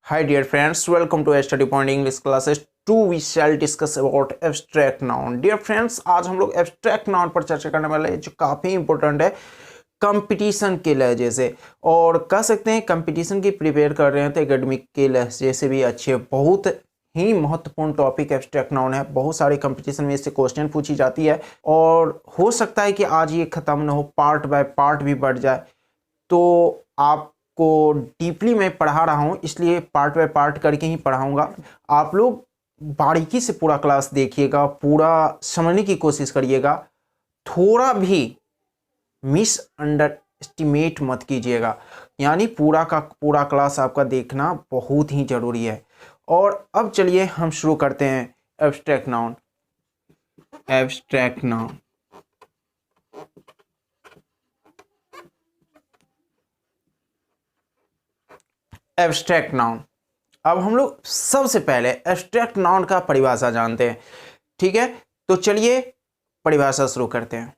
Hi dear friends, welcome to Study Point English classes 2. We shall discuss about abstract noun. Dear friends, आज हम लोग abstract noun पर चर्चा करने वाले हैं जो काफ़ी इंपॉर्टेंट है कंपटीशन के लहजे से, और कह सकते हैं कंपटीशन की प्रिपेयर कर रहे हैं तो एकेडमिक के लहजे से भी अच्छे। बहुत ही महत्वपूर्ण टॉपिक एब्स्ट्रैक्ट नाउन है। बहुत सारे कंपटीशन में इससे क्वेश्चन पूछी जाती है और हो सकता है कि आज ये ख़त्म ना हो, पार्ट बाय पार्ट भी बढ़ जाए। तो आप को डीपली मैं पढ़ा रहा हूँ, इसलिए पार्ट बाय पार्ट करके ही पढ़ाऊँगा। आप लोग बारीकी से पूरा क्लास देखिएगा, पूरा समझने की कोशिश करिएगा, थोड़ा भी मिस अंडर एस्टिमेट मत कीजिएगा। यानी पूरा का पूरा क्लास आपका देखना बहुत ही ज़रूरी है। और अब चलिए हम शुरू करते हैं abstract noun. Abstract noun abstract noun. अब हम लोग सबसे पहले एब्स्ट्रैक्ट नाउन का परिभाषा जानते हैं, ठीक है? तो चलिए परिभाषा शुरू करते हैं।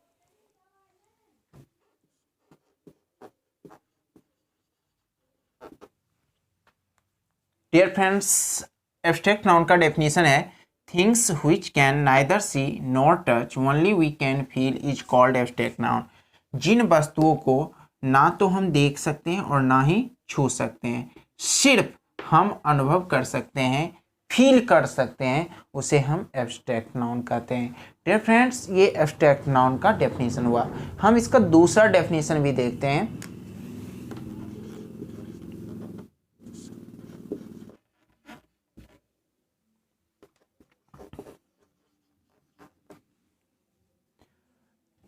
डियर फ्रेंड्स, एब्स्ट्रैक्ट नाउन का डेफिनेशन है things which can neither see nor touch only we can feel is called abstract noun. जिन वस्तुओं को ना तो हम देख सकते हैं और ना ही छू सकते हैं, सिर्फ हम अनुभव कर सकते हैं, फील कर सकते हैं, उसे हम एब्स्ट्रैक्ट नाउन कहते हैं। डियर फ्रेंड्स, ये एब्स्ट्रैक्ट नाउन का डेफिनेशन हुआ। हम इसका दूसरा डेफिनेशन भी देखते हैं।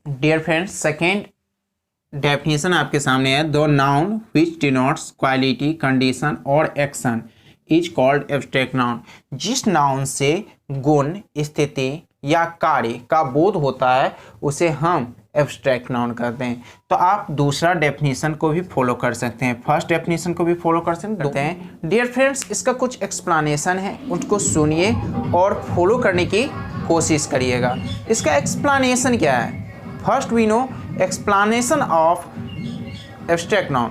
डियर फ्रेंड्स, सेकेंड डेफिनेशन आपके सामने है। The noun which denotes quality, condition और action is called abstract noun. जिस नाउन से गुण, स्थिति या कार्य का बोध होता है उसे हम एब्स्ट्रैक्ट नाउन कहते हैं। तो आप दूसरा डेफिनेशन को भी फॉलो कर सकते हैं, फर्स्ट डेफिनेशन को भी फॉलो कर सकते हैं। डियर फ्रेंड्स, इसका कुछ एक्सप्लेनेशन है, उनको सुनिए और फॉलो करने की कोशिश करिएगा। इसका एक्सप्लेनेशन क्या है? First we know explanation of abstract noun.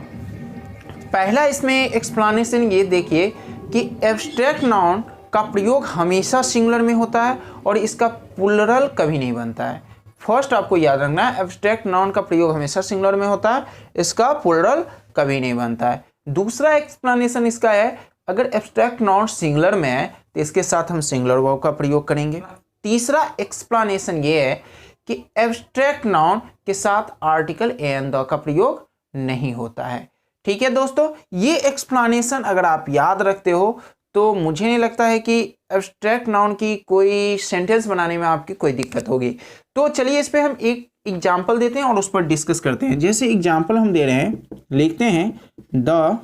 पहला इसमें एक्सप्लेनेशन ये देखिए कि एब्स्ट्रैक्ट नाउन का प्रयोग हमेशा सिंगुलर में होता है और इसका प्लूरल कभी नहीं बनता है। फर्स्ट आपको याद रखना है, एब्स्ट्रैक्ट नाउन का प्रयोग हमेशा सिंगुलर में होता है, इसका प्लूरल कभी नहीं बनता है। दूसरा एक्सप्लेनेशन इसका है, अगर एब्स्ट्रैक्ट नाउन सिंगुलर में है तो इसके साथ हम सिंगुलर वर्ब का प्रयोग करेंगे। तीसरा एक्सप्लेनेशन ये है कि एब्स्ट्रैक्ट नाउन के साथ आर्टिकल एन द का प्रयोग नहीं होता है। ठीक है दोस्तों, ये एक्सप्लेनेशन अगर आप याद रखते हो तो मुझे नहीं लगता है कि एब्स्ट्रैक्ट नाउन की कोई सेंटेंस बनाने में आपकी कोई दिक्कत होगी। तो चलिए इस पे हम एक एग्जाम्पल देते हैं और उस पर डिस्कस करते हैं। जैसे एग्जाम्पल हम दे रहे हैं, लिखते हैं the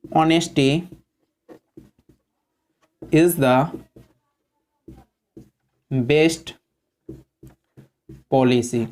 honesty is the best policy.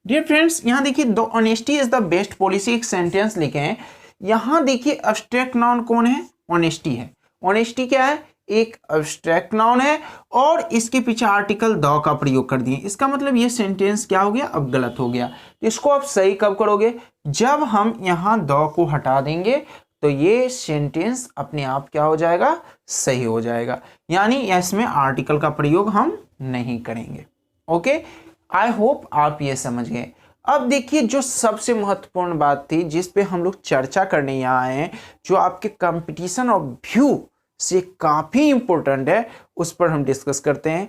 Dear friends, यहां देखिए the honesty is the best policy, एक सेंटेंस लिखे हैं। यहां देखिए एब्स्ट्रैक्ट नाउन कौन है? ऑनेस्टी है। ऑनेस्टी क्या है? एक एब्स्ट्रैक्ट नाउन है और इसके पीछे आर्टिकल द का प्रयोग कर दिए। इसका मतलब ये सेंटेंस क्या हो गया? अब गलत हो गया। इसको आप सही कब करोगे? जब हम यहां द को हटा देंगे तो ये सेंटेंस अपने आप क्या हो जाएगा? सही हो जाएगा। यानी इसमें आर्टिकल का प्रयोग हम नहीं करेंगे। ओके, आई होप आप ये समझ गए। अब देखिए जो सबसे महत्वपूर्ण बात थी जिस पे हम लोग चर्चा करने यहाँ आए हैं, जो आपके कंपटीशन ऑफ व्यू से काफ़ी इंपॉर्टेंट है, उस पर हम डिस्कस करते हैं।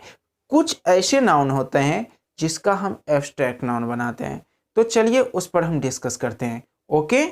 कुछ ऐसे नाउन होते हैं जिसका हम एब्स्ट्रैक्ट नाउन बनाते हैं, तो चलिए उस पर हम डिस्कस करते हैं। ओके,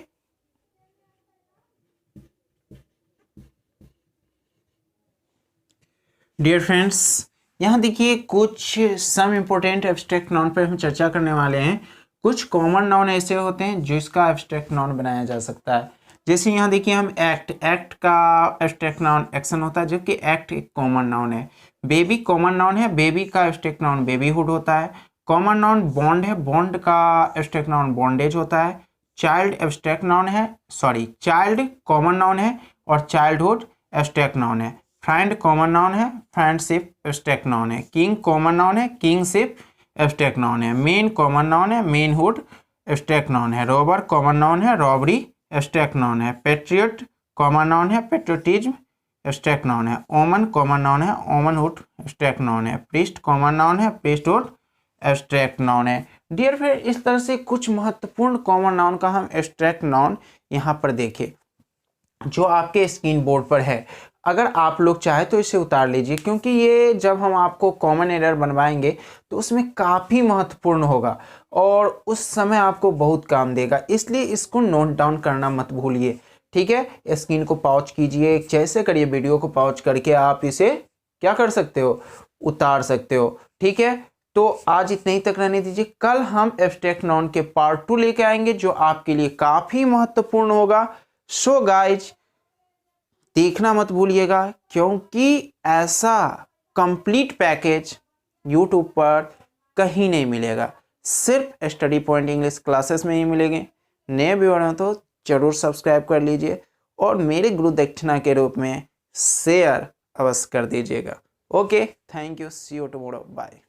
डियर फ्रेंड्स, यहाँ देखिए कुछ सम इम्पोर्टेंट एब्स्ट्रैक्ट नाउन पर हम चर्चा करने वाले हैं। कुछ कॉमन नाउन ऐसे होते हैं जिसका एब्स्ट्रैक्ट नाउन बनाया जा सकता है। जैसे यहाँ देखिए हम एक्ट का एब्स्ट्रैक्ट नाउन एक्शन होता है, जबकि एक्ट एक कॉमन नाउन है। बेबी कॉमन नाउन है, बेबी का एब्स्ट्रैक्ट नाउन बेबीहुड होता है। कॉमन नाउन बॉन्ड है, बॉन्ड का एब्स्ट्रैक्ट नाउन बॉन्डेज होता है। चाइल्ड एब्स्ट्रैक्ट नाउन है, चाइल्ड कॉमन नाउन है और चाइल्डहुड एब्स्ट्रैक्ट नाउन है। फ्रेंड कॉमन नाउन है, फ्रेंडशिप एब्स्ट्रैक्ट नाउन है। किंग कॉमन नाउन है, किंगशिप एब्स्ट्रैक्ट नाउन है। मेन कॉमन नाउन है, मेनहुड एब्स्ट्रैक्ट नाउन है। रॉबर कॉमन नाउन है, रॉबरी एब्स्ट्रैक्ट नाउन है। पैट्रियट कॉमन नाउन है, पेट्रियोटिज्म एब्स्ट्रैक्ट नाउन है, ओमन कॉमन नाउन है, ओमनहुड एब्स्ट्रैक्ट नाउन है, प्रीस्ट कॉमन नाउन है, प्रीस्टहुड एब्स्ट्रैक्ट नाउन है। डियर फ्रेंड, इस तरह से कुछ महत्वपूर्ण कॉमन नाउन का हम एब्स्ट्रैक्ट नाउन यहाँ पर देखें जो आपके स्क्रीन बोर्ड पर है। अगर आप लोग चाहे तो इसे उतार लीजिए, क्योंकि ये जब हम आपको कॉमन एरर बनवाएंगे तो उसमें काफ़ी महत्वपूर्ण होगा और उस समय आपको बहुत काम देगा, इसलिए इसको नोट डाउन करना मत भूलिए। ठीक है, स्क्रीन को पॉज कीजिए, जैसे करिए वीडियो को पॉज करके आप इसे क्या कर सकते हो, उतार सकते हो। ठीक है, तो आज इतने ही तक रहने दीजिए। कल हम एब्स्ट्रैक्ट नाउन के पार्ट 2 लेके आएंगे जो आपके लिए काफ़ी महत्वपूर्ण होगा। सो गाइज, देखना मत भूलिएगा, क्योंकि ऐसा कंप्लीट पैकेज यूट्यूब पर कहीं नहीं मिलेगा, सिर्फ स्टडी पॉइंट इंग्लिश क्लासेस में ही मिलेंगे। नए व्यूअर हैं तो जरूर सब्सक्राइब कर लीजिए और मेरे गुरु दक्षिणा के रूप में शेयर अवश्य कर दीजिएगा। Okay, thank you, see you tomorrow, bye.